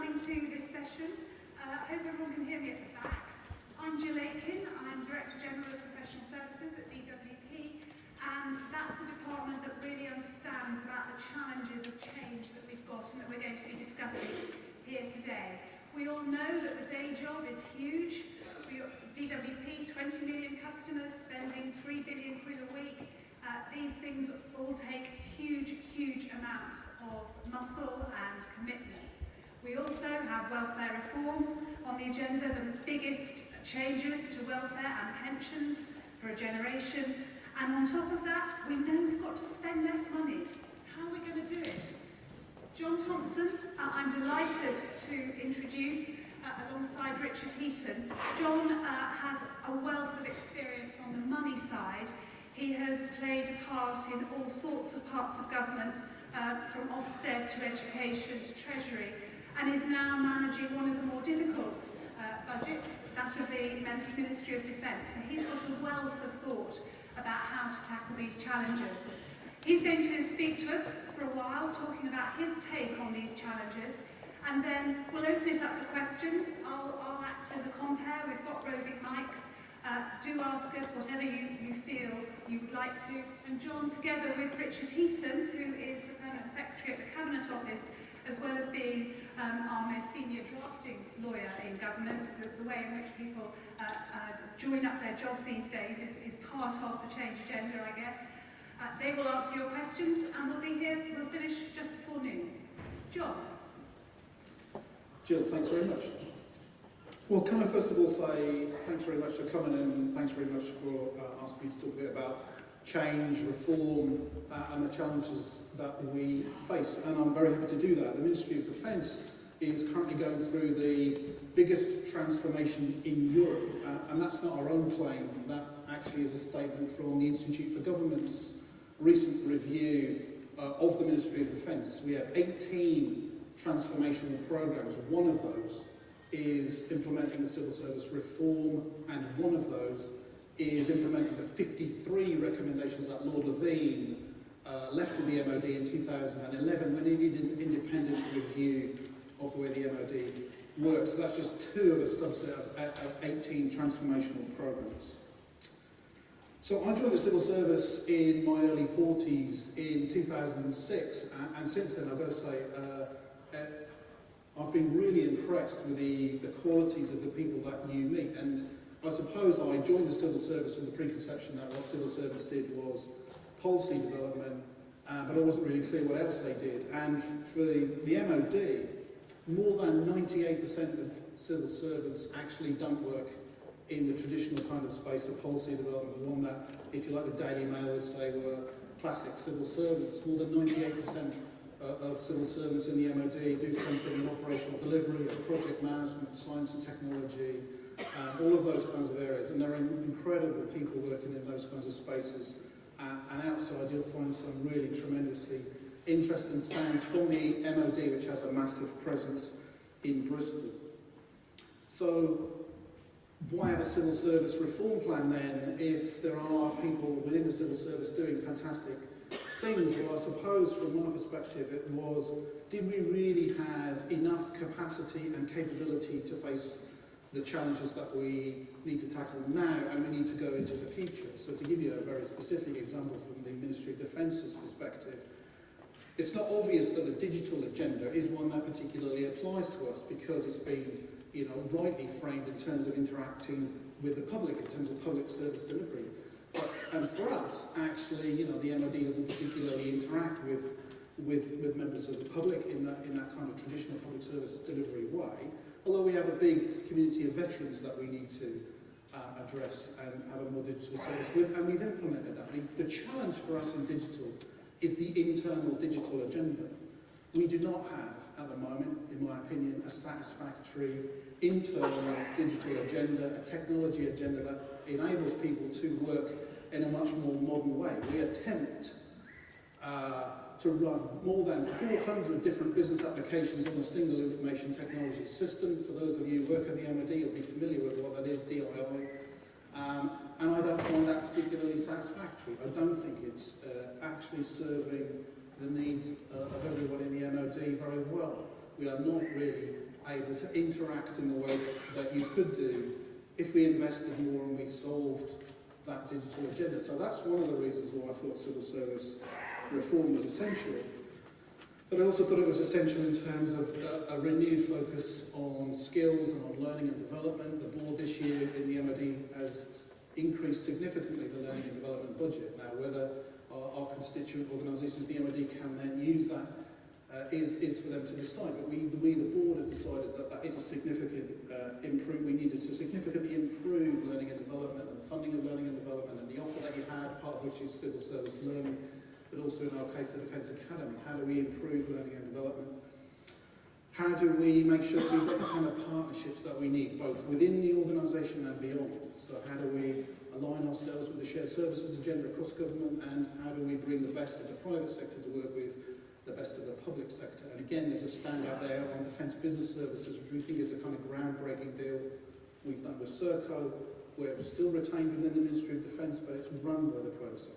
coming to this session. I hope everyone can hear me at the back. I'm Jill Aiken, I'm Director General of Professional Services at DWP, and that's a department that really understands about the challenges of change that we've got and that we're going to be discussing here today. We all know that the day job is huge. DWP, 20 million customers, spending 3 billion quid a week. These things all take huge, huge amounts of muscle and commitment. We also have welfare reform on the agenda, the biggest changes to welfare and pensions for a generation. And on top of that, we know we've got to spend less money. How are we going to do it? Jon Thompson, I'm delighted to introduce alongside Richard Heaton. Jon has a wealth of experience on the money side. He has played a part in all sorts of parts of government, from Ofsted to education to Treasury, and is now managing one of the more difficult budgets, that of the Ministry of Defence. So he's got a wealth of thought about how to tackle these challenges. He's going to speak to us for a while, talking about his take on these challenges, and then we'll open it up for questions. I'll act as a compere. We've got roving mics. Do ask us whatever you feel you would like to. And Jon, together with Richard Heaton, who is the Permanent Secretary at the Cabinet Office, as well as being our most senior drafting lawyer in government, the way in which people join up their jobs these days is part of the change agenda, I guess. They will answer your questions, and we'll finish just before noon. Jon. Jill, thanks very much. Well, can I first of all say thanks very much for coming and thanks very much for asking me to talk a bit about change, reform and the challenges that we face, and I'm very happy to do that. The Ministry of Defence is currently going through the biggest transformation in Europe, and that's not our own claim. That actually is a statement from the Institute for Government's recent review of the Ministry of Defence. We have 18 transformational programmes. One of those is implementing the civil service reform, and one of those is implementing the 53 recommendations that Lord Levine left with the MOD in 2011 when he did an independent review of the way the MOD works. So that's just two of a subset of 18 transformational programmes. So I joined the civil service in my early 40s in 2006, and since then I've got to say I've been really impressed with the qualities of the people that you meet. And I suppose I joined the civil service with the preconception that what civil service did was policy development, but I wasn't really clear what else they did. And for the MOD, more than 98% of civil servants actually don't work in the traditional kind of space of policy development, the one that, if you like, the Daily Mail would say were classic civil servants. More than 98% of civil servants in the MOD do something in operational delivery, or project management, science and technology, all of those kinds of areas. And there are incredible people working in those kinds of spaces. And outside you'll find some really tremendously interesting stands from the MOD, which has a massive presence in Bristol. So why have a civil service reform plan then if there are people within the civil service doing fantastic things? Well, I suppose from my perspective it was, did we really have enough capacity and capability to face the challenges that we need to tackle now and we need to go into the future? So to give you a very specific example from the Ministry of Defence's perspective, it's not obvious that the digital agenda is one that particularly applies to us because it's been, rightly framed in terms of interacting with the public, in terms of public service delivery. And for us, actually, the MOD doesn't particularly interact with members of the public in that kind of traditional public service delivery way, although we have a big community of veterans that we need to address and have a more digital service with, and we've implemented that. The challenge for us in digital is the internal digital agenda. We do not have, at the moment, in my opinion, a satisfactory internal digital agenda, a technology agenda that enables people to work in a much more modern way. We attempt to run more than 400 different business applications on a single information technology system. For those of you who work in the MOD, you'll be familiar with what that is, DII. And I don't find that particularly satisfactory. I don't think it's actually serving the needs of everyone in the MOD very well. We are not really able to interact in the way that you could do if we invested more and we solved that digital agenda. So that's one of the reasons why I thought civil service reform was essential. But I also thought it was essential in terms of a renewed focus on skills and on learning and development. The board this year in the MOD has increased significantly the learning and development budget. Now, whether our constituent organisations, the MOD, can then use that is for them to decide. But we, the board, have decided that that is a significant improvement. We needed to significantly improve learning and development and the funding of learning and development and the offer that you had, part of which is civil service learning, but also in our case the Defence Academy. How do we improve learning and development? How do we make sure that we've got the kind of partnerships that we need, both within the organisation and beyond? So how do we align ourselves with the shared services agenda across government, and how do we bring the best of the private sector to work with the best of the public sector? And again, there's a standout there on Defence Business Services, which we think is a kind of groundbreaking deal we've done with Serco, where it's still retained within the Ministry of Defence, but it's run by the private sector.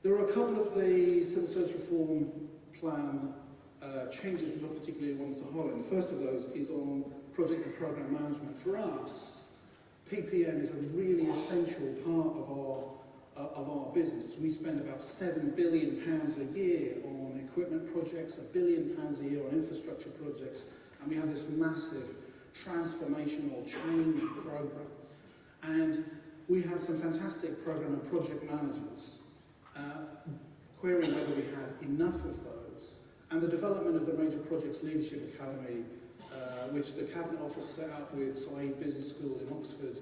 There are a couple of the civil service reform plan changes which I particularly wanted to highlight. The first of those is on project and programme management. For us, PPM is a really essential part of our business. We spend about £7 billion a year on equipment projects, £1 billion a year on infrastructure projects, and we have this massive transformational change programme. And we have some fantastic programme and project managers querying whether we have enough of those. And the development of the Major Projects Leadership Academy, which the Cabinet Office set up with Saïd Business School in Oxford,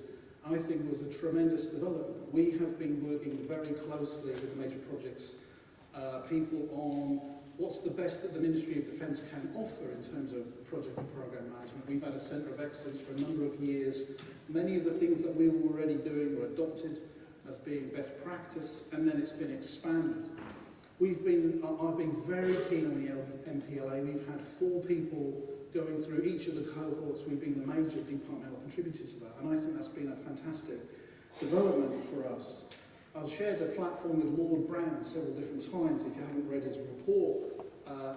I think was a tremendous development. We have been working very closely with the Major Projects people on what's the best that the Ministry of Defence can offer in terms of project and programme management. We've had a Centre of Excellence for a number of years. Many of the things that we were already doing were adopted as being best practice, and then it's been expanded. I've been very keen on the MPLA. We've had 4 people going through each of the cohorts. We've been the major departmental contributors to that, and I think that's been a fantastic development for us. I've shared the platform with Lord Brown several different times. If you haven't read his report,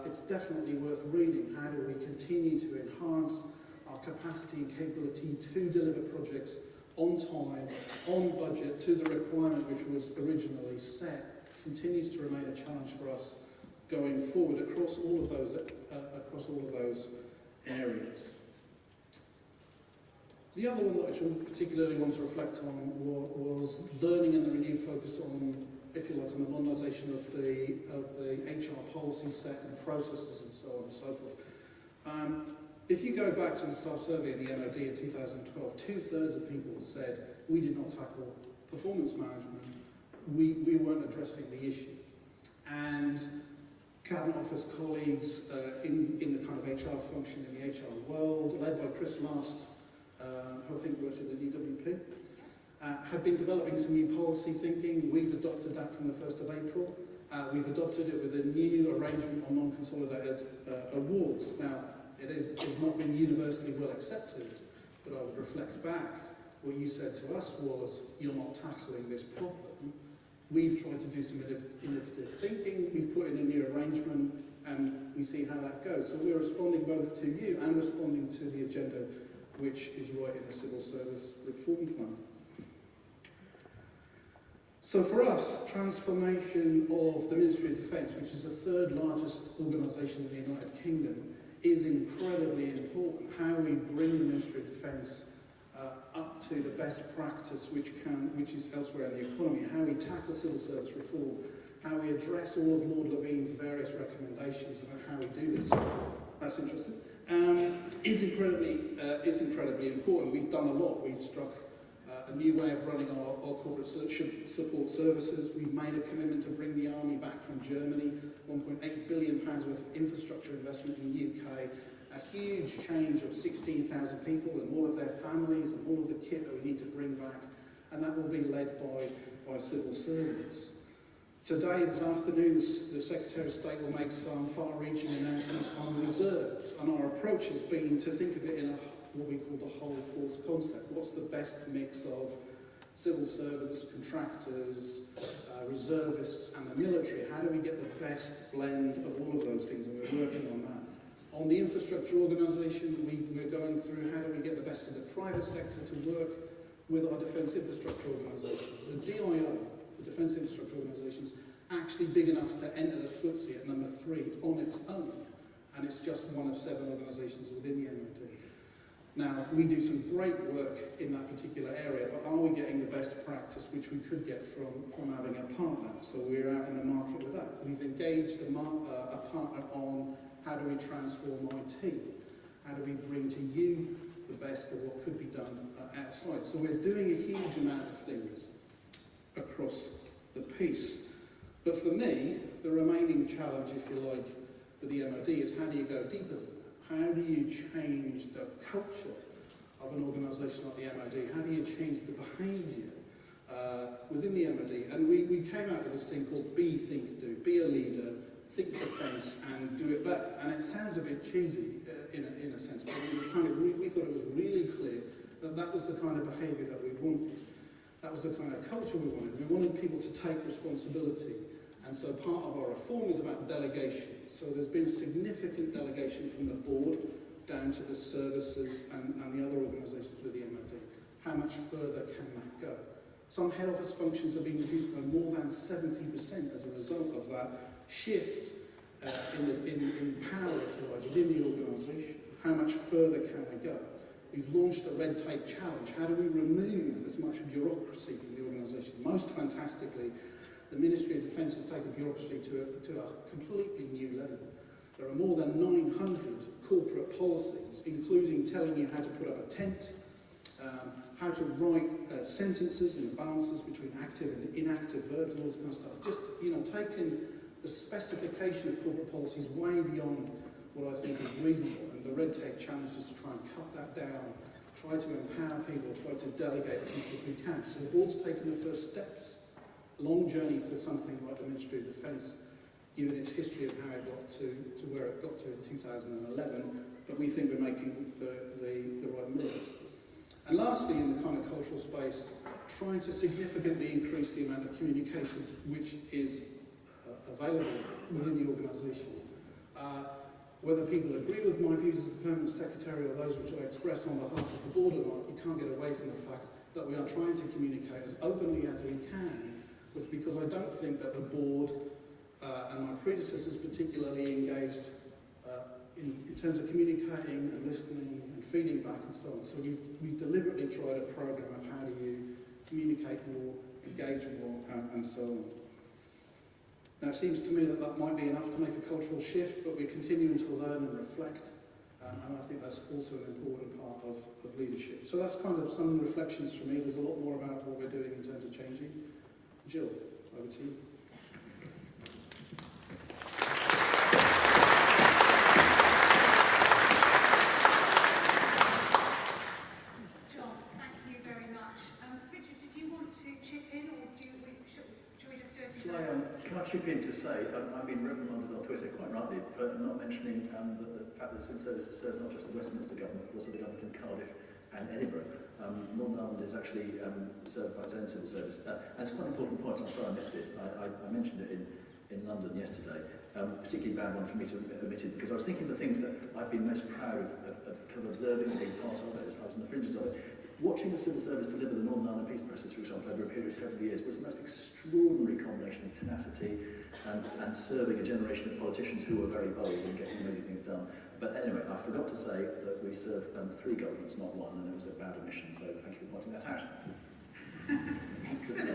it's definitely worth reading. How do we continue to enhance our capacity and capability to deliver projects on time, on budget, to the requirement which was originally set? Continues to remain a challenge for us going forward across all of those areas. The other one that I particularly want to reflect on was learning and the renewed focus on, if you like, on the modernisation of the HR policy set and processes and so on and so forth. If you go back to the staff survey in the MOD in 2012, 2/3 of people said we did not tackle performance management. We weren't addressing the issue. And Cabinet Office colleagues in the kind of HR function in the HR world, led by Chris Last, who I think works at the DWP, had been developing some new policy thinking. We've adopted that from the 1st of April. We've adopted it with a new arrangement on non-consolidated awards. Now, it has not been universally well accepted, but I would reflect back. What you said to us was, you're not tackling this problem. We've tried to do some innovative thinking, we've put in a new arrangement, and we see how that goes. So we're responding both to you and responding to the agenda which is right in the civil service reform plan. So for us, transformation of the Ministry of Defence, which is the 3rd largest organisation in the United Kingdom, is incredibly important. How we bring the Ministry of Defence up to the best practice which is elsewhere in the economy, how we tackle civil service reform, how we address all of Lord Levine's various recommendations about how we do this. That's interesting. Is incredibly important. We've done a lot. We've struck a new way of running our corporate support services. We've made a commitment to bring the army back from Germany, £1.8 billion worth of infrastructure investment in the UK, a huge change of 16,000 people and all of their families and all of the kit that we need to bring back, and that will be led by civil servants. Today, this afternoon, the Secretary of State will make some far-reaching announcements on reserves, and our approach has been to think of it in what we call the whole force concept. What's the best mix of civil servants, contractors, reservists and the military? How do we get the best blend of all of those things? And we're working on that. On the infrastructure organisation, we're going through how do we get the best of the private sector to work with our defence infrastructure organisation. The DIO, the Defence Infrastructure Organisation, is actually big enough to enter the FTSE at number 3 on its own, and it's just one of 7 organisations within the MOD. Now, we do some great work in that particular area, but are we getting the best practice which we could get from having a partner? So we're out in the market with that. We've engaged a partner on how do we transform IT? How do we bring to you the best of what could be done outside? So we're doing a huge amount of things across the piece. But for me, the remaining challenge, if you like, with the MOD is how do you go deeper than that? How do you change the culture of an organisation like the MOD? How do you change the behaviour within the MOD? And we came out with this thing called Be, Think, Do. Be a leader, think defence, and do it better. And it sounds a bit cheesy in a sense, but it was kind of we thought it was really clear that that was the kind of behaviour that we wanted. That was the kind of culture we wanted. We wanted people to take responsibility. And so part of our reform is about delegation. So there's been significant delegation from the board down to the services and the other organisations with the MOD. How much further can that go? Some head office functions have been reduced by more than 70% as a result of that shift in power, if you like, within the organisation. How much further can we go? We've launched a red tape challenge. How do we remove as much bureaucracy from the organisation? Most fantastically, the Ministry of Defence has taken bureaucracy to a completely new level. There are more than 900 corporate policies, including telling you how to put up a tent, how to write sentences and balances between active and inactive verbs and all this kind of stuff. Just, taking the specification of corporate policies way beyond what I think is reasonable. And the red tape challenge is to try and cut that down, try to empower people, try to delegate as much as we can. So the board's taken the first steps. Long journey for something like the Ministry of Defence, given its history of how it got to where it got to in 2011, but we think we're making the right moves. And lastly, in the kind of cultural space, trying to significantly increase the amount of communications which is available within the organisation. Whether people agree with my views as the Permanent Secretary or those which I express on behalf of the board or not, you can't get away from the fact that we are trying to communicate as openly as we can, was because I don't think that the board and my predecessors particularly engaged in terms of communicating and listening and feeding back and so on. So we've deliberately tried a programme of how do you communicate more, engage more, and so on. Now it seems to me that that might be enough to make a cultural shift, but we're continuing to learn and reflect, and I think that's also an important part of leadership. So that's kind of some reflections from me. There's a lot more about what we're doing in terms of changing. Jill, over to you. John, thank you very much. Richard, did you want to chip in, or should we just do it? Can I chip in to say, I've been reprimanded on Twitter quite rightly for not mentioning the fact that civil services serve not just the Westminster government, but also the government in Cardiff and Edinburgh. Northern Ireland is actually served by its own civil service. And it's quite an important point, I'm sorry I missed it. I mentioned it in London yesterday, particularly bad one for me to omit it, because I was thinking the things that I've been most proud of kind of observing and being part of it, as I was in the fringes of it. Watching the civil service deliver the Northern Ireland peace process, for example, over a period of several years, was the most extraordinary combination of tenacity and serving a generation of politicians who were very bold and getting amazing things done. But anyway, I forgot to say that we serve 3 governments, not 1, and it was a bad omission, so thank you for pointing that out. Excellent.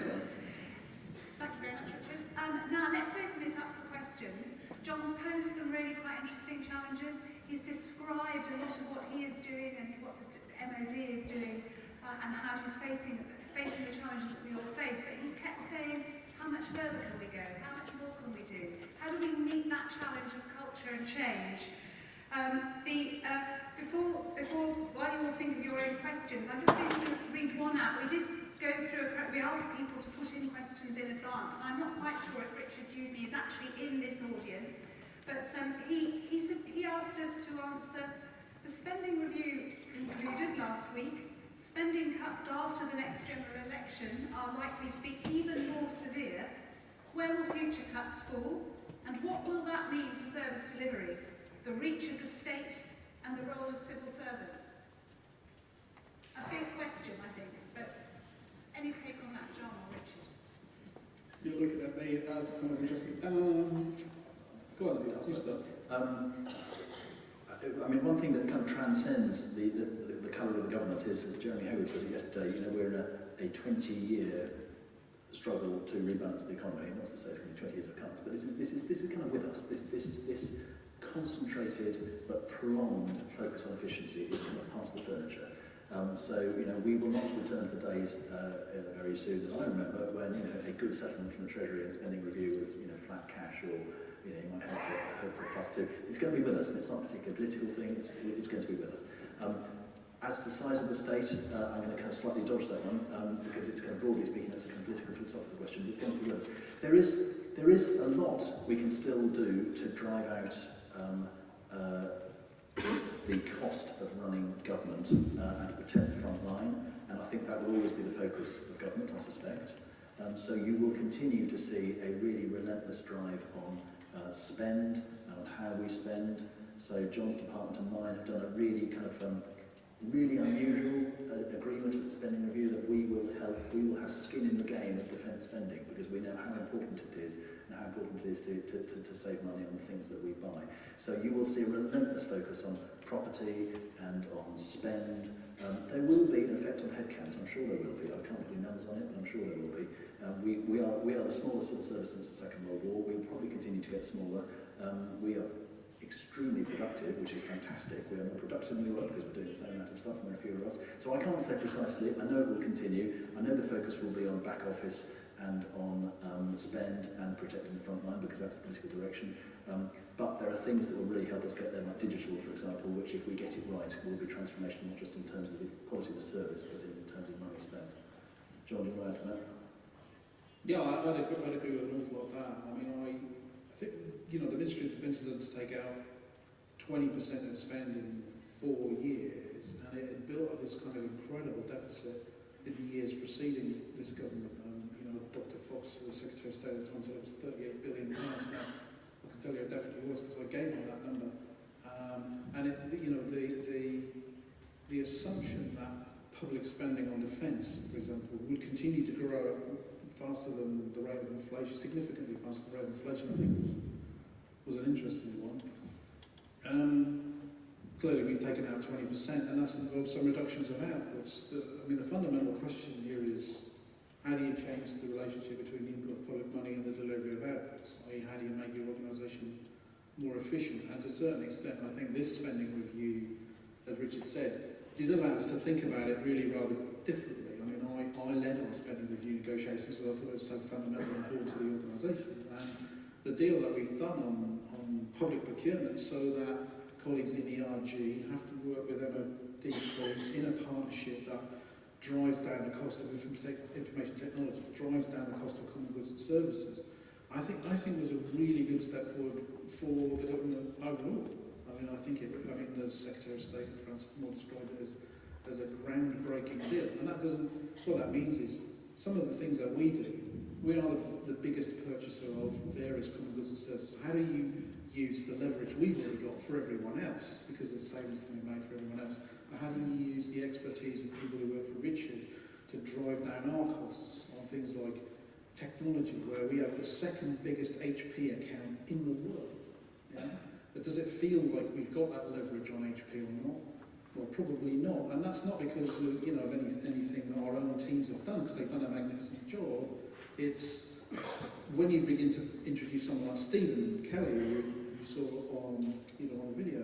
Thank you very much, Richard. Now let's open it up for questions. John's posed some really quite interesting challenges. He's described a lot of what he is doing and what the MOD is doing and how it is facing the challenges that we all face. But he kept saying, how much further can we go? How much more can we do? How do we meet that challenge of culture and change? While you all think of your own questions, I'm just going to read one out. We did go through we asked people to put in questions in advance, and I'm not quite sure if Richard Dewdney is actually in this audience, but he asked us to answer: the spending review concluded last week. Spending cuts after the next general election are likely to be even more severe. Where will future cuts fall, and what will that mean for service delivery? The reach of the state and the role of civil servants? A big question, I think, but any take on that, John or Richard? You're looking at me as kind of interesting. Go on, you start. I mean, one thing that kind of transcends the colour of the government is, as Jeremy Hayward put it yesterday, you know, we're in a 20-year struggle to rebalance the economy. Not to say it's going to be 20 years of cuts, but this is kind of with us. This concentrated but prolonged focus on efficiency is kind of part of the furniture. So, you know, we will not return to the days very soon that I remember when, you know, a good settlement from the Treasury and spending review was, you know, flat cash or, you know, you might hope for a +2. It's going to be with us, and it's not a particularly political thing, it's going to be with us. As to the size of the state, I'm going to kind of slightly dodge that one, because it's kind of broadly speaking, that's a kind of political philosophical question, but it's going to be with us. There is a lot we can still do to drive out the cost of running government and to protect the front line, and I think that will always be the focus of government, I suspect. So you will continue to see a really relentless drive on spend and on how we spend. So John's department and mine have done a really kind of really unusual agreement at the spending review that we will have skin in the game of defence spending, because we know how important it is and how important it is to save money on the things that we buy. So you will see a relentless focus on property and on spend. There will be an effect on headcount, I'm sure there will be. I can't put any numbers on it, but I'm sure there will be. We are the smallest civil service since the Second World War. We'll probably continue to get smaller. We are extremely productive, which is fantastic. We are more productive than we were because we're doing the same amount of stuff and there are fewer of us. So I can't say precisely. I know it will continue. I know the focus will be on back office and on spend and protecting the front line, because that's the political direction. But there are things that will really help us get there, like digital, for example, which, if we get it right, will be transformational, not just in terms of the quality of the service, but in terms of money spent. John, do you want to add to that? Yeah, I'd agree with an awful lot of that. I mean, I think, you know, the Ministry of Defence has had to take out 20% of spend in 4 years, and it had built up this kind of incredible deficit in the years preceding this government. You know, Dr. Fox, the Secretary of State at the time, said it was £38 billion. Now, I can tell you it definitely was, because I gave him that number. And it, you know, the assumption that public spending on defence, for example, would continue to grow faster than the rate of inflation, significantly faster than the rate of inflation, I think was an interesting one. Clearly we've taken out 20%, and that's involved some reductions of outputs. I mean, the fundamental question here is, how do you change the relationship between the input of public money and the delivery of outputs? I.e., how do you make your organisation more efficient? And to a certain extent, I think this spending review, as Richard said, did allow us to think about it really rather differently. I mean, I led our spending review negotiations because I thought it was so fundamentally important to the organisation. And the deal that we've done on public procurement, so that colleagues in ERG have to work with MOD colleagues in a partnership that drives down the cost of information technology, drives down the cost of common goods and services, I think was a really good step forward for the government overall. I mean, the Secretary of State in France has more described it as a groundbreaking deal. And that doesn't, what that means is, some of the things that we do, we are the biggest purchaser of various common goods and services. How do you use the leverage we've already got for everyone else, because there's savings to be made for everyone else, but how do you use the expertise of people who work for Richard to drive down our costs on things like technology, where we have the second biggest HP account in the world? Yeah? But does it feel like we've got that leverage on HP or not? Well, probably not. And that's not because of, of anything that our own teams have done, because they've done a magnificent job. It's when you begin to introduce someone like Stephen Kelly, who you saw on on video,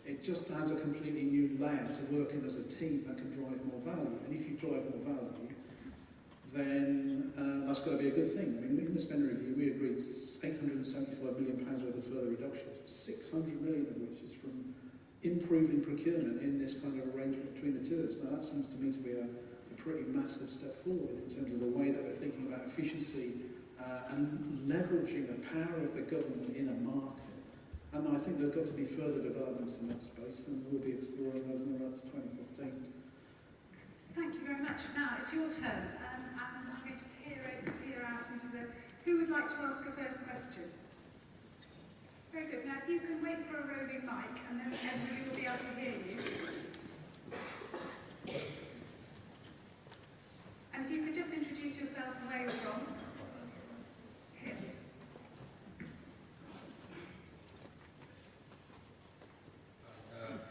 it just adds a completely new layer to working as a team that can drive more value. And if you drive more value, then that's got to be a good thing. I mean, in the spend review, we agreed £875 million worth of further reductions, 600 million of which is from improving procurement in this kind of arrangement between the two of us. Now, that seems to me to be a pretty massive step forward in terms of the way that we're thinking about efficiency and leveraging the power of the government in a market. And I think there have got to be further developments in that space, and we'll be exploring those in the run to 2015. Thank you very much. Now it's your turn, and I'm going to peer out into the... Who would like to ask a first question? Very good. Now, if you can wait for a roving mic, and then everybody will be able to hear you. And if you could just introduce yourself and where you're from. Here.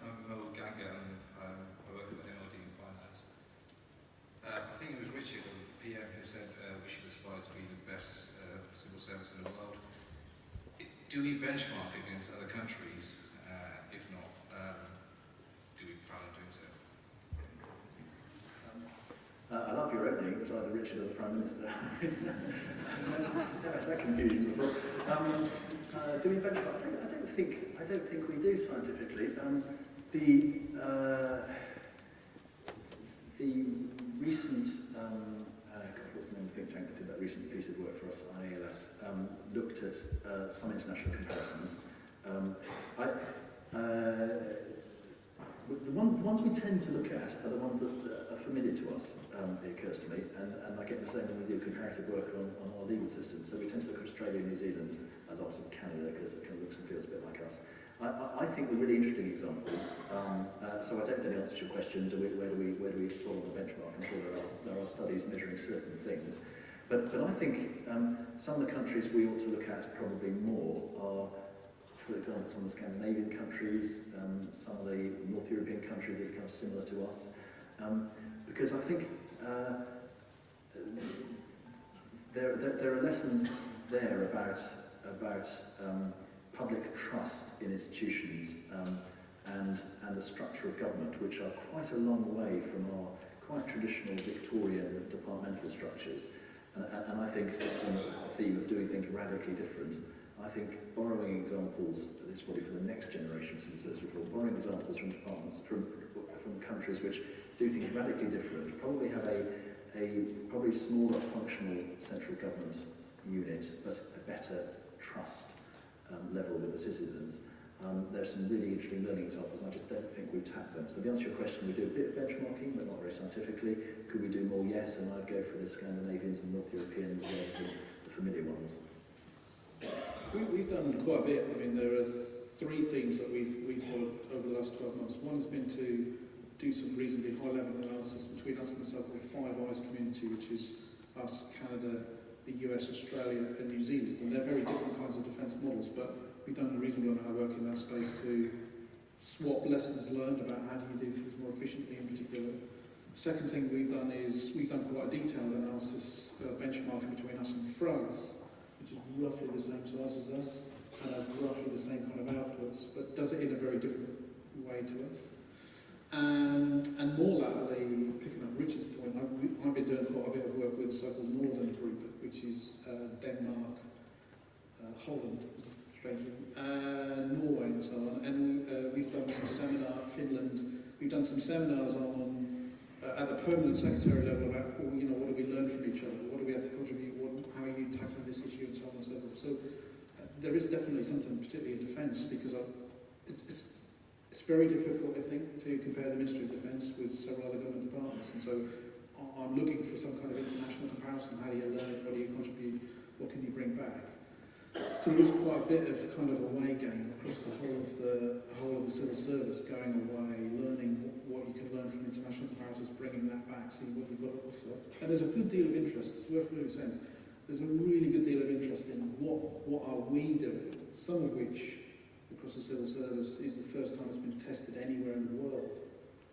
I'm Noel Ganga and I work at the MLD in finance. I think it was Richard, the PM, who said we should aspire to be the best civil service in the world. Do we benchmark against other countries? If not, do we plan on doing so? I love your opening. It was either Richard or the Prime Minister. Never had that confusion before. Do we benchmark? I don't think we do scientifically. The recent what's the name of the think tank that did that recent piece of work for us, IALS, looked at some international comparisons. The ones we tend to look at are the ones that are familiar to us, it occurs to me, and I get the same when we do comparative work on our legal system. So we tend to look at Australia, New Zealand, a lot of Canada, because it kind of looks and feels a bit like us. I think the really interesting examples, so I don't know the answer to your question, where do we fall on the benchmark? I'm sure there are studies measuring certain things. But I think some of the countries we ought to look at probably more are, for example, some of the Scandinavian countries, some of the North European countries that are kind of similar to us. Because I think there are lessons there about public trust in institutions and the structure of government, which are quite a long way from our quite traditional Victorian departmental structures. And I think, just on the theme of doing things radically different, I think borrowing examples, this is probably for the next generation of civil service reform, borrowing examples from departments, from countries which do things radically different, probably have a probably smaller functional central government unit, but a better trust level with the citizens. There's some really interesting learning examples, and I just don't think we've tapped them. So the answer to your question, we do a bit of benchmarking, but not very scientifically. Could we do more? Yes, and I'd go for the Scandinavians and North Europeans rather than the familiar ones. We've done quite a bit. I mean, there are three themes that we've followed over the last 12 months. One has been to do some reasonably high-level analysis between us and the so-called Five Eyes community, which is us, Canada, the US, Australia and New Zealand. And they're very different kinds of defence models, but we've done a reasonable amount of work in that space to swap lessons learned about how do you do things more efficiently in particular. Second thing we've done is we've done quite a detailed analysis, benchmarking between us and France, which is roughly the same size as us and has roughly the same kind of outputs, but does it in a very different way to us. And more latterly, picking up Richard's point, I've been doing quite a bit of work with the so-called Northern Group, which is Denmark, Holland, strangely, Norway and so on. And we've done some Finland, we've done some seminars on at the permanent secretary level about, what do we learn from each other, what do we have to contribute, how are you tackling this issue, and so on and so forth. So there is definitely something, particularly in defence, because it's very difficult, I think, to compare the Ministry of Defence with several other government departments, and so I'm looking for some kind of international comparison. How do you learn? What do you contribute? What can you bring back? So there is quite a bit of kind of away game across the whole of the civil service, going away, learning what you can learn from international comparisons, bringing that back, seeing what you've got to offer. And there's a good deal of interest. It's worth really saying. There's a really good deal of interest in what are we doing, some of which across the civil service is the first time it's been tested anywhere in the world.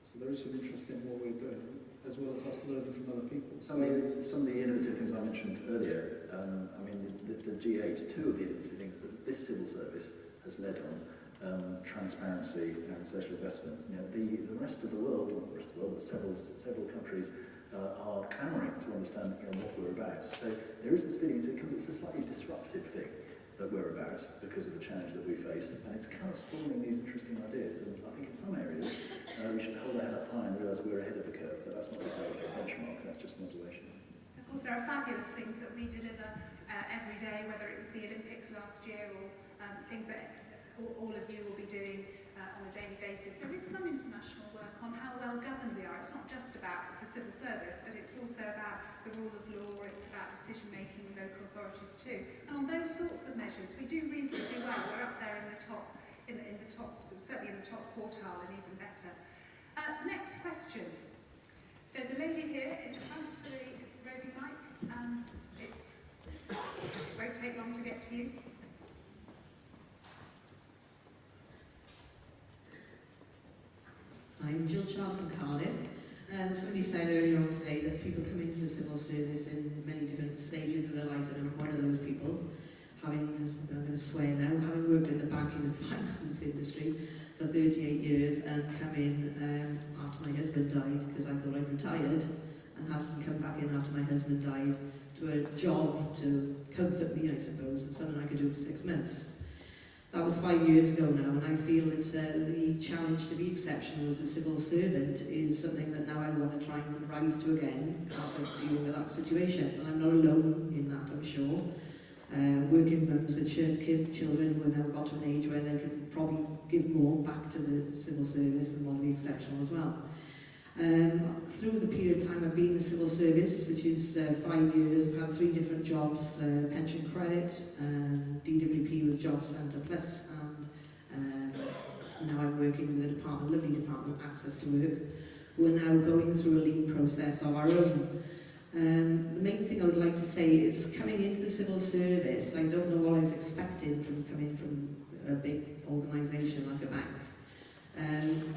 So there is some interest in what we're doing, as well as us learning from other people. Some of the innovative things I mentioned earlier, I mean, the G8, two of the innovative things that this civil service has led on, transparency and social investment. The rest of the world, not the rest of the world, but several countries are clamouring to understand what we're about. So there is this feeling it's a slightly disruptive thing that we're about because of the challenge that we face, and it's kind of spawning these interesting ideas. And I think in some areas we should hold our head up high and realise we're ahead of the curve. But that's not to say it's a benchmark. That's just an observation. Of course, there are fabulous things that we deliver every day, whether it was the Olympics last year or things that all of you will be doing on a daily basis. There is some international work on how well governed we are. It's not just about the civil service, but it's also about the rule of law, it's about decision-making with local authorities too. And on those sorts of measures, we do reasonably well. We're up there in the top, certainly in the top quartile and even better. Next question. There's a lady here in the front for the roving mic, and it won't take long to get to you. I'm Jill Child from Cardiff. Somebody said earlier on today that people come into the civil service in many different stages of their life, and I'm one of those people. I'm going to swear now, having worked in the banking and finance industry for 38 years and come in after my husband died, because I thought I'd retired, and had to come back in after my husband died to a job to comfort me, I suppose, and something I could do for 6 months. That was 5 years ago now, and I feel that the challenge to be exceptional as a civil servant is something that now I want to try and rise to again after dealing with that situation. And I'm not alone in that, I'm sure. Working mums with children who have now got to an age where they can probably give more back to the civil service and want to be exceptional as well. Through the period of time I've been in the civil service, which is 5 years, I've had 3 different jobs, pension credit, DWP with Job Centre Plus, and now I'm working with a department, lovely department, Access to Work, who are now going through a lean process of our own. The main thing I would like to say is coming into the civil service, I don't know what I was expecting from coming from a big organisation like a bank.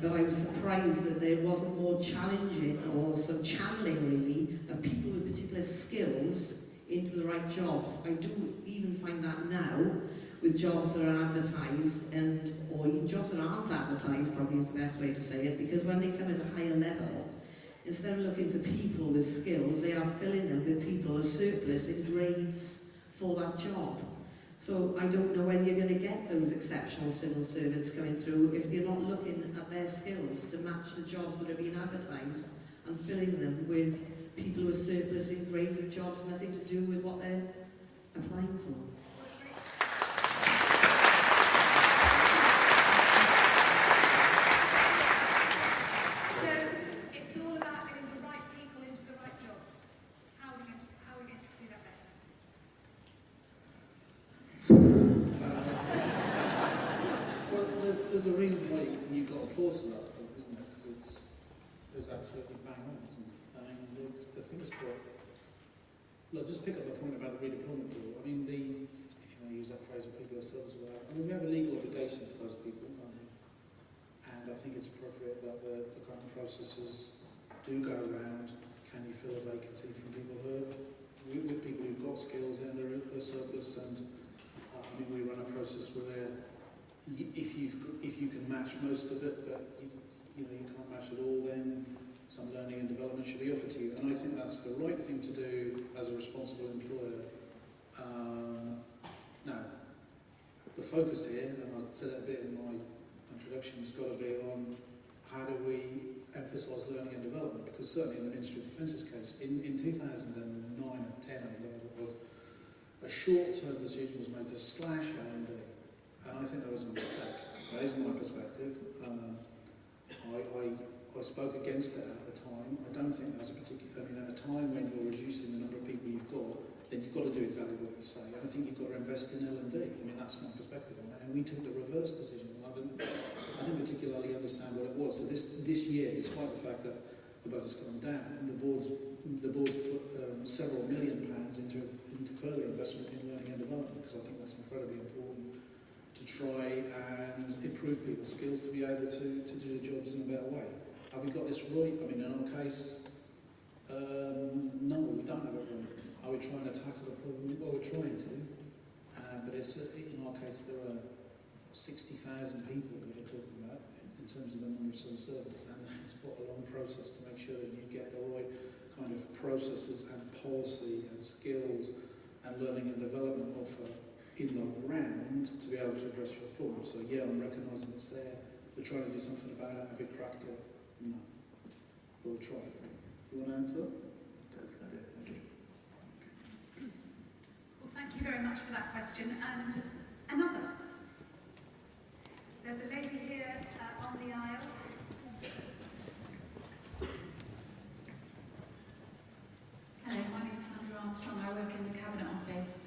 But I was surprised that there wasn't more challenging or some channeling really of people with particular skills into the right jobs. I do even find that now with jobs that are advertised, or even jobs that aren't advertised probably is the best way to say it, because when they come at a higher level, instead of looking for people with skills, they are filling them with people who are surplus in grades for that job. So I don't know whether you're going to get those exceptional civil servants coming through if they're not looking at their skills to match the jobs that are being advertised and filling them with people who are surplus in grades of jobs, nothing to do with what they're applying for. So it's all about getting the right people into the right jobs. How are we going to do that better? Well, there's a reason why you got applause for that, isn't there? Because it's absolutely bang on, isn't it? I mean, I think it's quite... Look, just pick up the point about the redeployment law. I mean, if you want to use that phrase, of people are service aware. I mean, we have a legal obligation to those people, don't we? And I think it's appropriate that the current processes do go around. Can you fill a vacancy from people who are, with people who've got skills and they're surplus? And I mean, we run a process where if you can match most of it, but you can't match it all, then some learning and development should be offered to you. And I think that's the right thing to do as a responsible employer. Now, the focus here, and I said it a bit in my introduction, has got to be on how do we emphasise learning and development, because certainly in the Ministry of Defence's case, in 2009 and 10 or whatever it was, a short-term decision was made to slash L&D, and I think that was a mistake. That is my perspective. I spoke against it at the time. I don't think that's a particular... I mean, at a time when you're reducing the number of people you've got, then you've got to do exactly what you say. And I think you've got to invest in L&D. I mean, that's my perspective on it. And we took the reverse decision. And I didn't particularly understand what it was. So this year, despite the fact that the budget's gone down, the board's put several £1 million into further investment in learning and development, because I think that's incredibly important to try and improve people's skills to be able to do the jobs in a better way. Have we got this right? I mean, in our case, no, we don't have it right. Are we trying to tackle the problem? Well, we're trying to, but in our case, there are 60,000 people that we're talking about in terms of the number of civil servants, and it's quite a long process to make sure that you get the right kind of processes and policy and skills and learning and development offer in the round to be able to address your problem. So yeah, I'm recognising it's there. We're trying to do something about it. Have we cracked it? No. But we'll try. You want to answer that? Well, thank you very much for that question. And another. There's a lady here on the aisle. Hello, my name is Sandra Armstrong. I work in the Cabinet Office.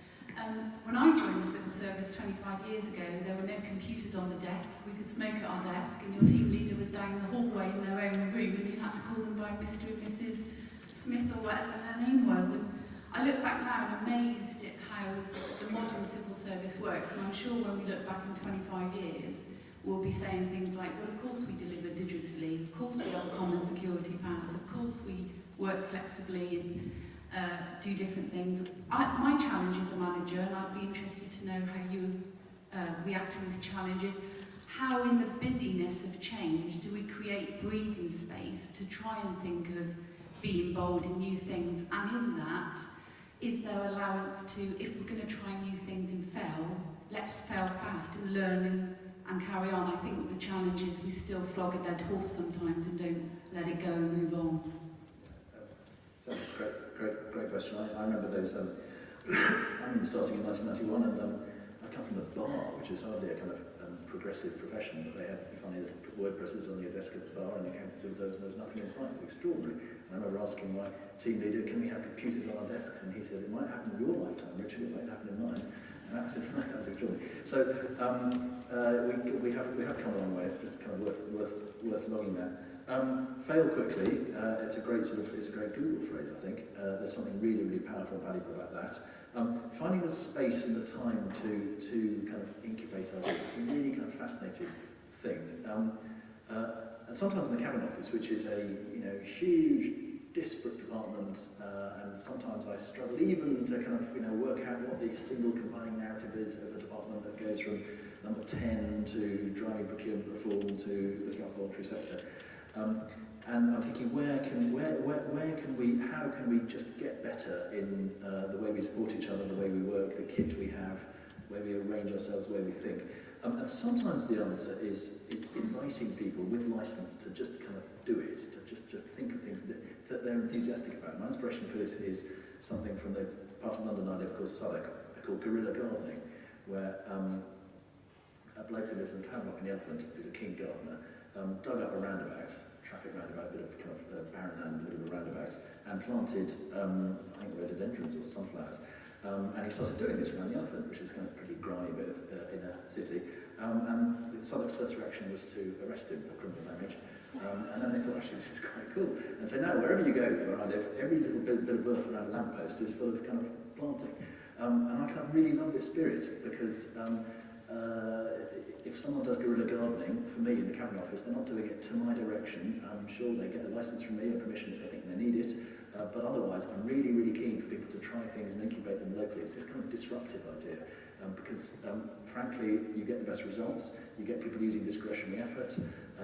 When I joined the civil service 25 years ago, there were no computers on the desk. We could smoke at our desk, and your team leader was down the hallway in their own room, and you had to call them by Mr. and Mrs. Smith or whatever their name was. And I look back now and amazed at how the modern civil service works. And I'm sure when we look back in 25 years, we'll be saying things like, well, of course we deliver digitally, of course we have common security paths, of course we work flexibly and do different things. My challenge as a manager, and I'd be interested to know how you react to these challenges, how in the busyness of change do we create breathing space to try and think of being bold in new things, and in that, is there allowance to, if we're going to try new things and fail, let's fail fast and learn and carry on. I think the challenge is we still flog a dead horse sometimes and don't let it go and move on. So that's a great question. I remember those. I remember starting in 1991, and I come from the bar, which is hardly a kind of progressive profession, but they had funny little word presses on your desk at the bar, and it came to civil service, and there was nothing inside. It was extraordinary. And I remember asking my team leader, "Can we have computers on our desks?" And he said, "It might happen in your lifetime, Richard. It might happen in mine." And that was extraordinary. So we have come a long way. It's just kind of worth logging that. Fail quickly. It's a great Google phrase, I think. There's something really powerful and valuable about that. Finding the space and the time to kind of incubate ideas. It's a really kind of fascinating thing. And sometimes in the Cabinet Office, which is a huge, disparate department, and sometimes I struggle even to kind of work out what the single combining narrative is of the department that goes from number 10 to driving procurement reform to looking after the voluntary sector. And I'm thinking, how can we just get better in the way we support each other, the way we work, the kit we have, the way we arrange ourselves, the way we think. And sometimes the answer is inviting people with license to just kind of do it, to just think of things that they're enthusiastic about. My inspiration for this is something from the part of London I live called Southwark, called guerrilla gardening, where a bloke who lives in a town block in the Elephant, who's a keen gardener, dug up a roundabout, traffic roundabout, a bit of kind of barren land in the middle of a roundabout, and planted, I think rhododendrons or sunflowers. And he started doing this around the Elephant, which is kind of a pretty grimy bit of inner city. And Southwark's first reaction was to arrest him for criminal damage. And then they thought, actually, this is quite cool. And so now, wherever you go where I live, every little bit of earth around a lamppost is full of kind of planting. And I kind of really love this spirit, because if someone does guerrilla gardening, for me in the Cabinet Office, they're not doing it to my direction. I'm sure they get a licence from me or permission if they think they need it. But otherwise, I'm really keen for people to try things and incubate them locally. It's this kind of disruptive idea. Because frankly, you get the best results, you get people using discretionary effort,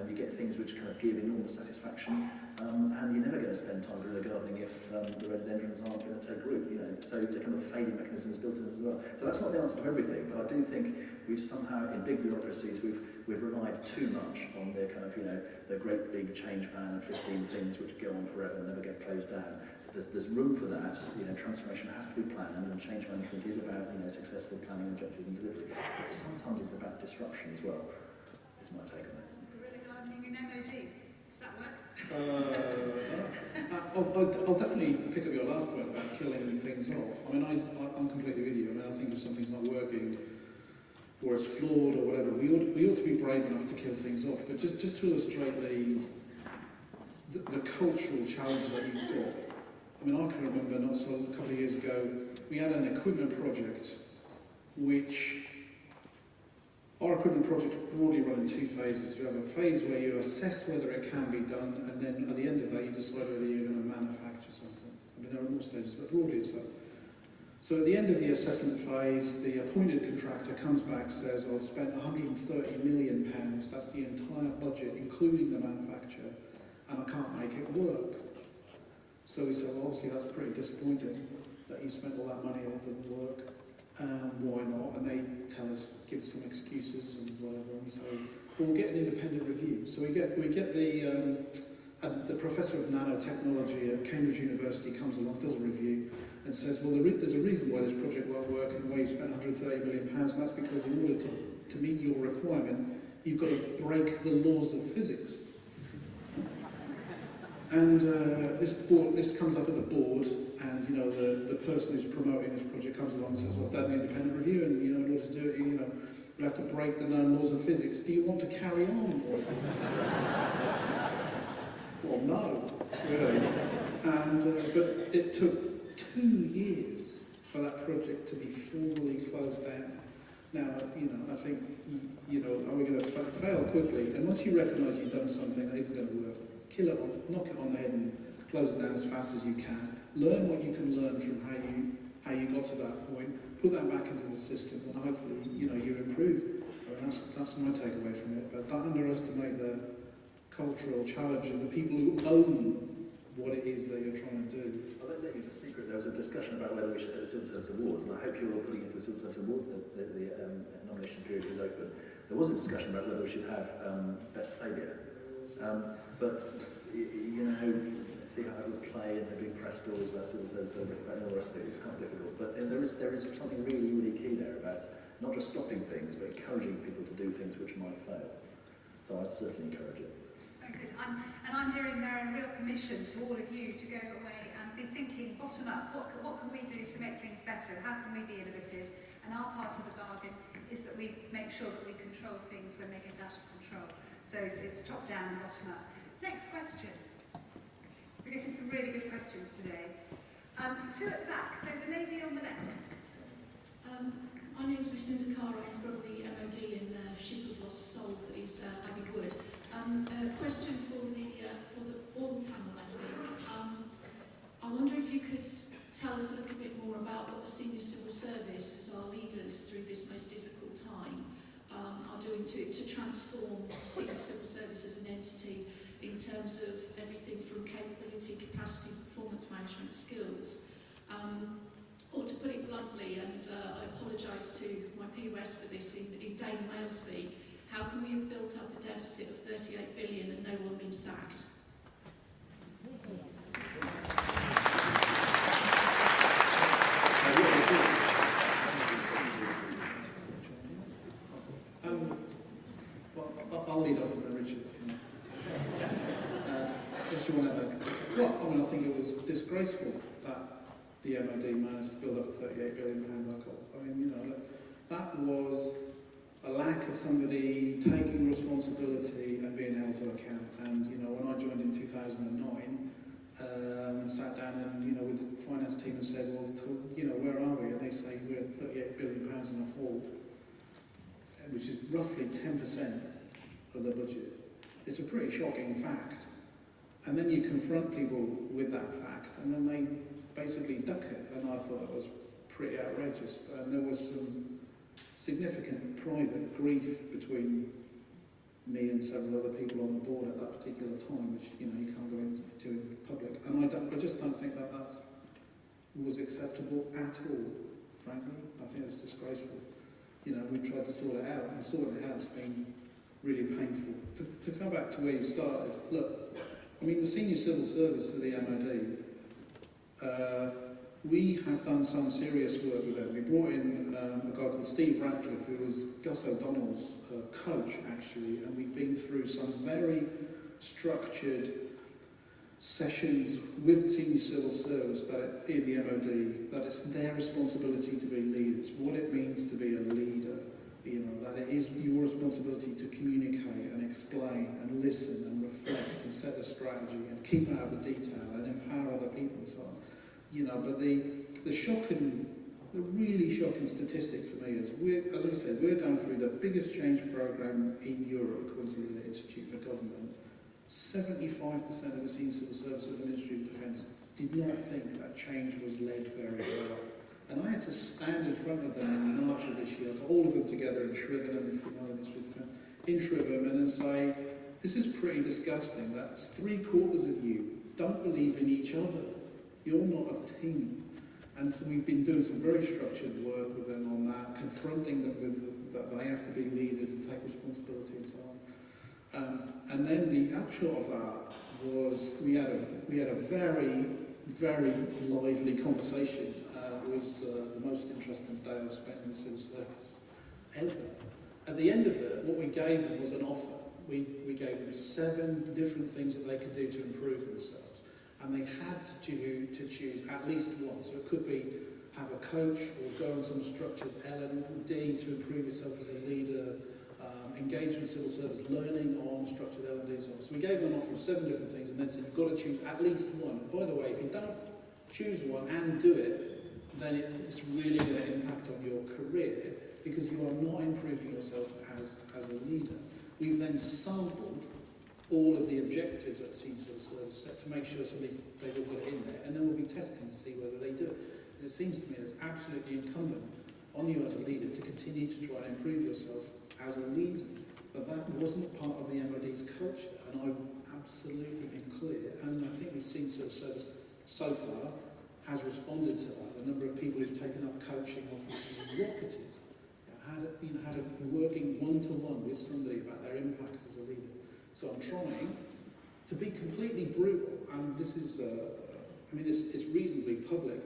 you get things which kind of give enormous satisfaction, and you're never going to spend time guerrilla gardening if the rhododendrons aren't going to take root, So the kind of fading mechanism is built in as well. So that's not the answer to everything, but I do think we've somehow, in big bureaucracies, we've relied too much on the kind of, the great big change plan and 15 things which go on forever and never get closed down. There's room for that. Transformation has to be planned, and change management is about successful planning, objective, and delivery. But sometimes it's about disruption as well. Is my take on it. Guerrilla gardening in MOD. Does that work? I'll definitely pick up your last point about killing things off. I mean, I'm completely with you. I mean, I think if something's not working or it's flawed or whatever, we ought to be brave enough to kill things off. But just to illustrate the cultural challenge that you've got. I mean, I can remember a couple of years ago, we had an equipment project our equipment projects broadly run in two phases. You have a phase where you assess whether it can be done, and then at the end of that you decide whether you're going to manufacture something. I mean, there are more stages, but broadly it's that. So at the end of the assessment phase, the appointed contractor comes back, says, I've spent £130 million, that's the entire budget, including the manufacture, and I can't make it work. So we said, well, obviously that's pretty disappointing that you spent all that money and it didn't work. Why not? And they tell us, give some excuses and whatever, and we say, well, we'll get an independent review. So we get the professor of nanotechnology at Cambridge University comes along, does a review, and says, well, there's a reason why this project won't work and why you spent £130 million, and that's because in order to meet your requirement, you've got to break the laws of physics. And this comes up at the board, and you know the person who's promoting this project comes along and says, "Well, I've done an independent review, and you know, in order to do it, you know, we'll have to break the known laws of physics. Do you want to carry on?" Well, no, really. And but it took 2 years for that project to be formally closed down. Now, you know, I think, you know, are we going to fail quickly? And once you recognise you've done something that isn't going to work, kill it, knock it on the head and close it down as fast as you can. Learn what you can learn from how you got to that point. Put that back into the system, and hopefully, you know, you improve. I mean, that's my takeaway from it. But don't underestimate the cultural challenge of the people who own what it is that you're trying to do. I won't let you into a secret. There was a discussion about whether we should have a Civil Service Awards, and I hope you're all putting in for the Civil Service Awards. The nomination period is open. There was a discussion about whether we should have Best Failure. But, you know, see how it would play, and there being press stories about Civil Service and all the rest of it. It's quite difficult. But there is something really, really key there about not just stopping things, but encouraging people to do things which might fail. So I'd certainly encourage it. Very good. I'm hearing there a real commission to all of you to go away and be thinking bottom up, what can we do to make things better? How can we be innovative? And our part of the bargain is that we make sure that we control things when they get out of control. So it's top down and bottom up. Next question. We're getting some really good questions today. Two at the back. So the lady on the left. My name is Lucinda Carr. I'm from the MOD in Ship of Lost Souls, that is Abbey Wood. A question for the all panel, I think. I wonder if you could tell us a little bit more about what the senior civil service, as our leaders through this most difficult time, are doing to transform senior civil service as an entity in terms of everything from capability, capacity, performance management skills. Or to put it bluntly, and I apologise to my POS for this in Daily Mail speak, how can we have built up a deficit of 38 billion and no one been sacked? Well, I'll lead off with the Richard. Unless you want to have well, I mean, I think it was disgraceful that the MOD managed to build up a £38 billion record. I mean, you know, that was a lack of somebody taking responsibility and being held to account. And, you know, when I joined in 2009, sat down and, you know, with the finance team and said, well, you know, where are we? And they say we're at £38 billion in a hole, which is roughly 10% of the budget. It's a pretty shocking fact. And then you confront people with that fact, and then they basically duck it, and I thought it was pretty outrageous. And there was some significant private grief between me and several other people on the board at that particular time, which, you know, you can't go into in public. And I just don't think that was acceptable at all, frankly. I think it was disgraceful. You know, we tried to sort it out, and sorting it out's been really painful. To come back to where you started, look, I mean, the senior civil service of the MOD, we have done some serious work with them. We brought in a guy called Steve Ratcliffe, who was Gus O'Donnell's coach, actually, and we've been through some very structured sessions with senior civil service that in the MOD, that it's their responsibility to be leaders, what it means to be a leader, you know, that it is your responsibility to communicate and explain and listen and reflect and set a strategy and keep out of the detail and empower other people and so on. You know, but the really shocking statistic for me is, as I said, we're going through the biggest change program in Europe, according to the Institute for Government. 75% of the senior civil service of the Ministry of Defence did not think that change was led very well. And I had to stand in front of them in March of this year, all of them together in Shrivenham, if you know the Ministry of Defence, in Shrivenham, and say, this is pretty disgusting. That's 3/4 of you don't believe in each other. You're not a team. And so we've been doing some very structured work with them on that, confronting them with that they have to be leaders and take responsibility and so on. And then the upshot of that was we had a very, very lively conversation. It was the most interesting day I've spent in the civil service ever. At the end of it, what we gave them was an offer. We gave gave them 7 different things that they could do to improve themselves. And they had to choose at least one. So it could be have a coach or go on some structured L&D to improve yourself as a leader, engage with civil service, learning on structured L&D and so on. So we gave them an offer of 7 different things and then said you've got to choose at least one. And by the way, if you don't choose one and do it, then it's really going to impact on your career because you are not improving yourself as a leader. We've then sampled all of the objectives that senior civil service set to make sure they've all got it in there, and then we'll be testing to see whether they do it. Because it seems to me it's absolutely incumbent on you as a leader to continue to try and improve yourself as a leader. But that wasn't part of the MOD's culture, and I've absolutely been clear, and I think the senior civil service so far has responded to that. The number of people who've taken up coaching offices has rocketed. Had a working one-to-one with somebody about their impact as a leader. So I'm trying to be completely brutal, and this is, it's reasonably public.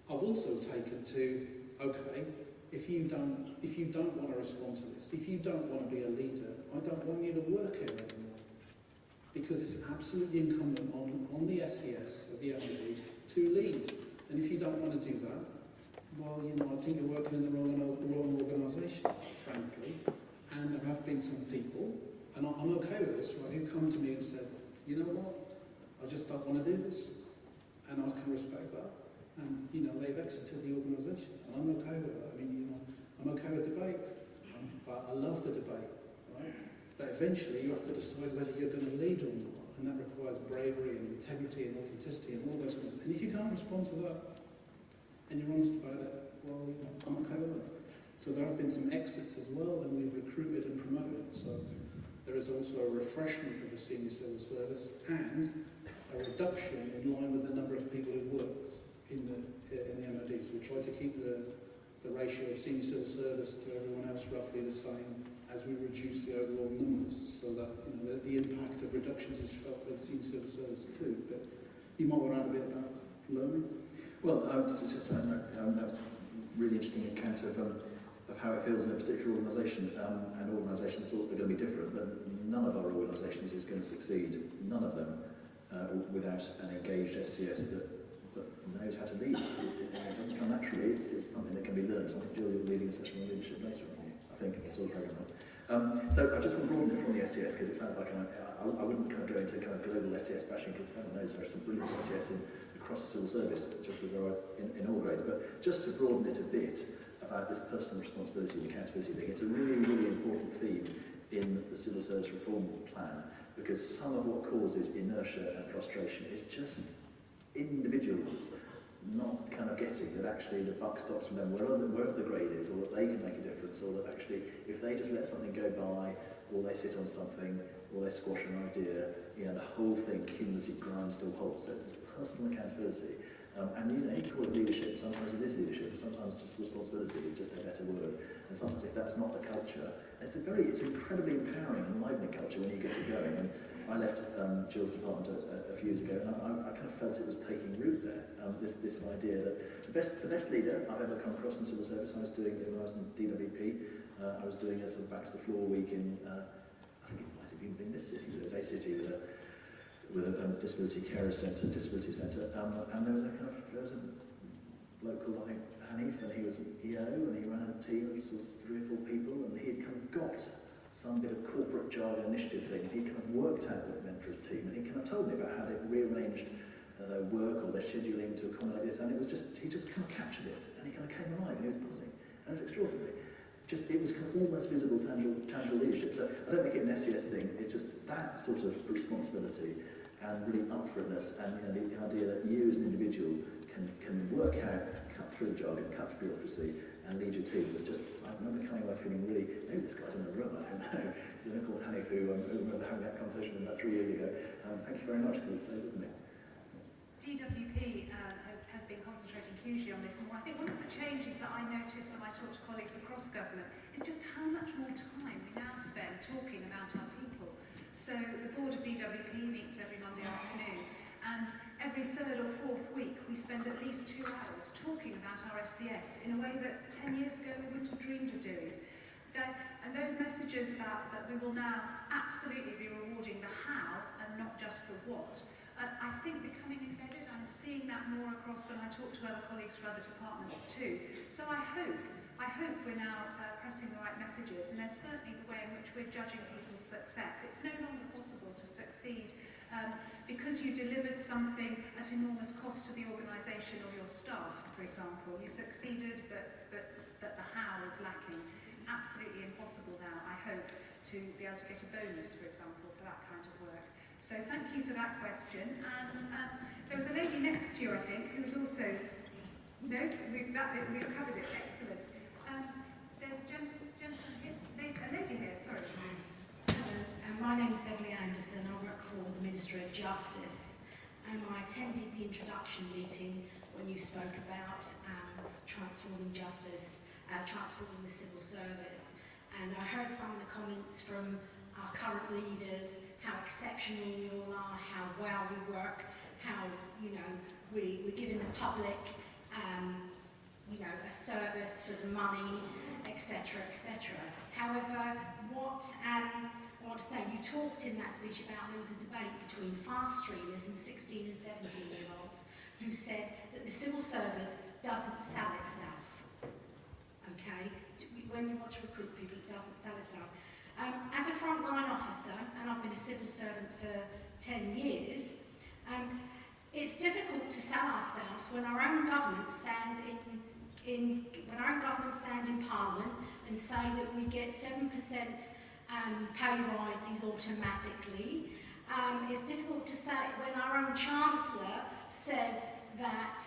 I've also taken to, okay, if you don't want to respond to this, if you don't want to be a leader, I don't want you to work here anymore. Because it's absolutely incumbent on the SES of the MOD to lead. And if you don't want to do that, well, I think you're working in the wrong organisation, frankly. And there have been some people, and I'm okay with this, right, who come to me and said, you know what, I just don't want to do this. And I can respect that. And, they've exited the organisation. And I'm okay with that. I'm okay with debate. But I love the debate, right? But eventually you have to decide whether you're going to lead or not. And that requires bravery and integrity and authenticity and all those kinds of things. And if you can't respond to that, and you're honest about it, well, I'm okay with that. So there have been some exits as well, and we've recruited and promoted. So there is also a refreshment of the senior civil service and a reduction in line with the number of people who work in the MOD. So we try to keep the ratio of senior civil service to everyone else roughly the same as we reduce the overall numbers, so that the impact of reductions is felt by the senior civil service too. But you might want to add a bit about learning. Well, just saying that was a really interesting account of how it feels in a particular organisation, and organisations thought they're going to be different, but none of our organisations is going to succeed, none of them, without an engaged SCS that knows how to lead. It doesn't come naturally, it's something that can be learned. So I think Jill, you're leading a session on leadership later on, I think, I saw the programme right. So I just want to broaden it from the SCS, because it sounds like I wouldn't kind of go into kind of global SCS bashing, because some of those are some brilliant SCS across the civil service, just as there are in all grades. But just to broaden it a bit about this personal responsibility and accountability thing, it's a really, really important theme in the civil service reform plan, because some of what causes inertia and frustration is just individuals not kind of getting that actually the buck stops from them wherever the grade is, or that they can make a difference, or that actually if they just let something go by, or they sit on something, or they squash an idea, the whole thing cumulatively grinds to a halt. So it's this personal accountability. And you call it leadership, sometimes it is leadership, sometimes just responsibility is just a better word. And sometimes if that's not the culture, it's incredibly empowering and enlivening culture when you get it going. And I left Jill's department a few years ago, and I kind of felt it was taking root there. This idea that the best leader I've ever come across in civil service, I was doing when I was in DWP, I was doing a sort of back to the floor week in, I think it might have even been this city, a day city with a disability care centre, and there was a bloke called, I think, Hanif, and he was an EO, and he ran a team of sort of 3 or 4 people, and he had kind of got some bit of corporate jargon initiative thing, and he kind of worked out what it meant for his team, and he kind of told me about how they'd rearranged their work or their scheduling to accommodate this, and he just kind of captured it, and he kind of came alive, and he was buzzing, and it was extraordinary. It was kind of almost visible, tangible leadership. So I don't make it an SES thing, it's just that sort of responsibility and really upfrontness, and the idea that you as an individual can work out, cut through the jargon, cut through bureaucracy, and lead your team was just, I remember coming away feeling really, maybe this guy's in the room, I don't know. There's a called Hanif who remember having that conversation with him about 3 years ago. Thank you very much for staying with me. DWP has been concentrating hugely on this, and I think one of the changes that I noticed when I talk to colleagues across government is just how much more time we now spend talking about our people. So the board of DWP meets every Monday afternoon, and every 3rd or 4th week we spend at least 2 hours talking about our SCS in a way that 10 years ago we wouldn't have dreamed of doing. And those messages that we will now absolutely be rewarding the how and not just the what, I think becoming embedded. I'm seeing that more across when I talk to other colleagues from other departments too. So I hope we're now pressing the right messages, and there's certainly the way in which we're judging people's success. It's no longer possible to succeed because you delivered something at enormous cost to the organisation or your staff, for example. You succeeded, but the how is lacking. Absolutely impossible now, I hope, to be able to get a bonus, for example, for that kind of work. So thank you for that question. And there was a lady next to you, I think, who was also... No? We've covered it. Excellent. There's a gentleman here, a lady here, sorry. My name's Beverly Anderson. I work for the Ministry of Justice. I attended the introduction meeting when you spoke about transforming justice, transforming the civil service. And I heard some of the comments from our current leaders, how exceptional you all are, how well we work, how, we're giving the public, a service for the money, etc., etc. However, what I want to say, you talked in that speech about there was a debate between fast streamers and 16 and 17-year-olds who said that the civil service doesn't sell itself. Okay? When you want to recruit people, it doesn't sell itself. As a frontline officer, and I've been a civil servant for 10 years, it's difficult to sell ourselves when our own government stand in Parliament and say that we get 7% pay rises automatically. It's difficult to say when our own Chancellor says that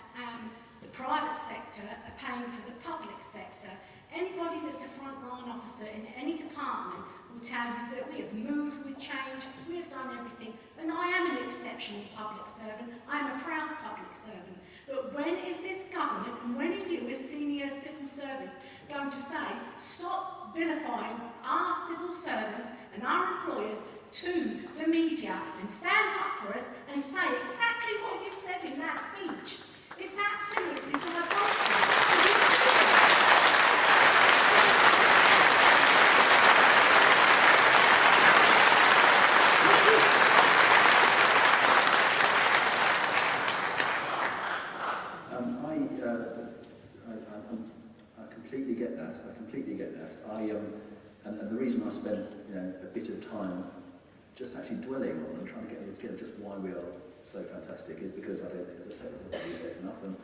the private sector are paying for the public sector. Anybody that's a frontline officer in any department will tell you that we have moved with change, we have done everything, and I am an exceptional public servant, I am a proud public servant. But when is this government, and when are you as senior civil servants going to say, stop vilifying our civil servants and our employers to the media and stand up for us and say exactly what you've said in that speech? It's absolutely diabolical. I completely get that. And the reason I spent a bit of time just actually dwelling on and trying to get under the skin of just why we are so fantastic is because I don't think, as I say, we say it enough. And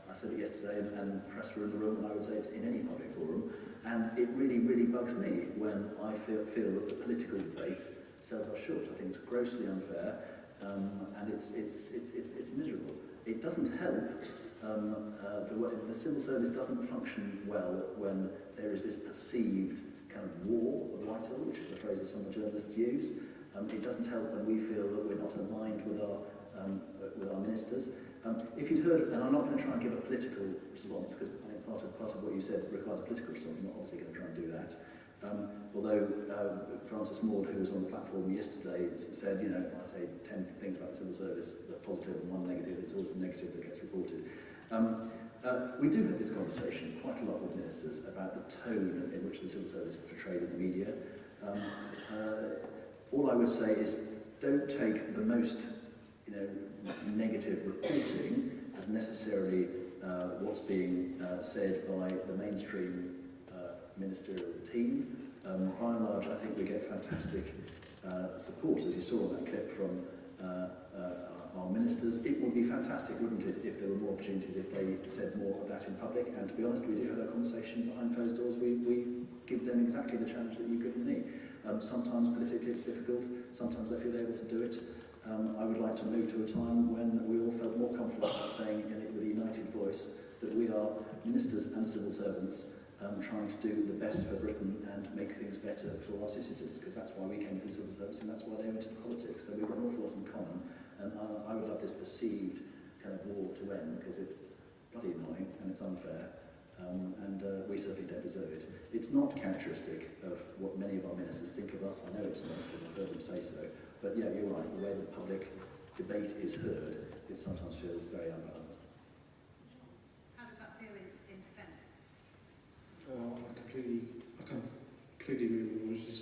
I said it yesterday, and press were in the room, and I would say it in any public forum. And it really, really bugs me when I feel that the political debate sells us short. I think it's grossly unfair, and it's miserable. It doesn't help. The civil service doesn't function well when there is this perceived kind of war of vital, which is the phrase that some of the journalists use. It doesn't help when we feel that we're not aligned with our ministers. If you'd heard, and I'm not going to try and give a political response, because I think part of what you said requires a political response. I'm not obviously going to try and do that. Although Francis Maud, who was on the platform yesterday, said, if I say 10 things about the civil service, the positive and one negative, it's always the negative that gets reported. We do have this conversation quite a lot with ministers about the tone in which the civil service is portrayed in the media. All I would say is don't take the most negative reporting as necessarily what's being said by the mainstream ministerial team. By and large, I think we get fantastic support, as you saw in that clip from our ministers. It would be fantastic, wouldn't it, if there were more opportunities, if they said more of that in public. And to be honest, we do have that conversation behind closed doors. We give them exactly the challenge that you've given me. Sometimes politically it's difficult, sometimes they feel able to do it. I would like to move to a time when we all felt more confident about saying with a united voice that we are ministers and civil servants trying to do the best for Britain and make things better for our citizens, because that's why we came to the civil service and that's why they went into politics. So we've got an awful lot in common, and I would love this perceived kind of war to end, because it's bloody annoying and it's unfair, and we certainly don't deserve it. It's not characteristic of what many of our ministers think of us. I know it's not, because I've heard them say so, but yeah, you're right, the way the public debate is heard, it sometimes feels very unbalanced. How does that feel in defence? I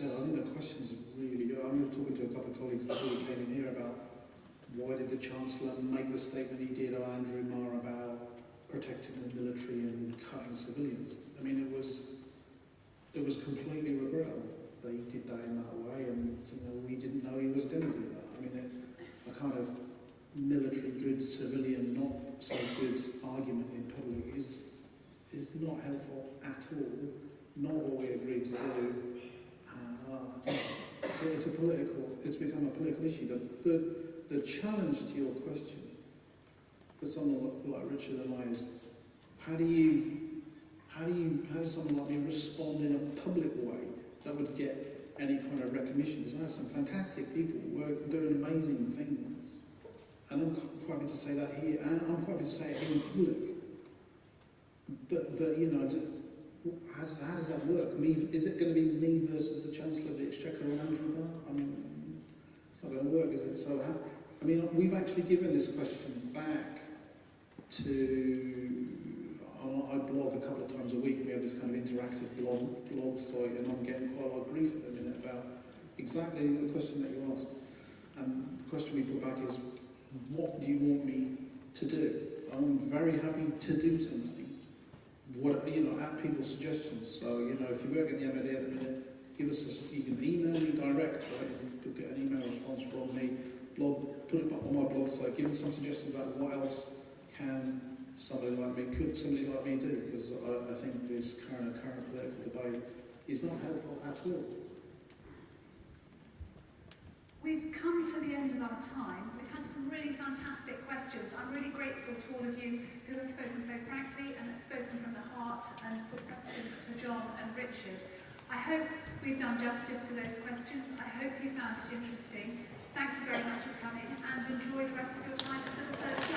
said, I think the question's really good. I was talking to a couple of colleagues before we came in here about why did the Chancellor make the statement he did, or Andrew Marr, about protecting the military and cutting civilians. I mean, it was completely regrettable that he did that in that way, and we didn't know he was going to do that. I mean, a kind of military good, civilian not so good argument in public is not helpful at all. Not what we agreed to do. It's become a political issue. The challenge to your question for someone like Richard and I is, how does someone like me respond in a public way that would get any kind of recognition? Because I have some fantastic people doing amazing things, and I'm quite happy to say that here, and I'm quite happy to say it in public. But how does that work? Is it going to be me versus the Chancellor of the Exchequer and Andrew Marr? I mean, it's not going to work, is it? So, we've actually given this question back to. I blog a couple of times a week. We have this kind of interactive blog site, and I'm getting quite a lot of grief at the minute about exactly the question that you asked. And the question we put back is, what do you want me to do? I'm very happy to do something. At people's suggestions. So, if you work in the MOD at the minute, you can email me direct, right? You'll get an email response from me, put it on my blog site, give us some suggestions about what else could somebody like me do, because I think this current political debate is not helpful at all. We've come to the end of our time. We've had some really fantastic questions. I'm really grateful to all of you who have spoken so frankly and have spoken from the heart and put questions to Jon and Richard. I hope we've done justice to those questions. I hope you found it interesting. Thank you very much for coming, and enjoy the rest of your time at Civil Service.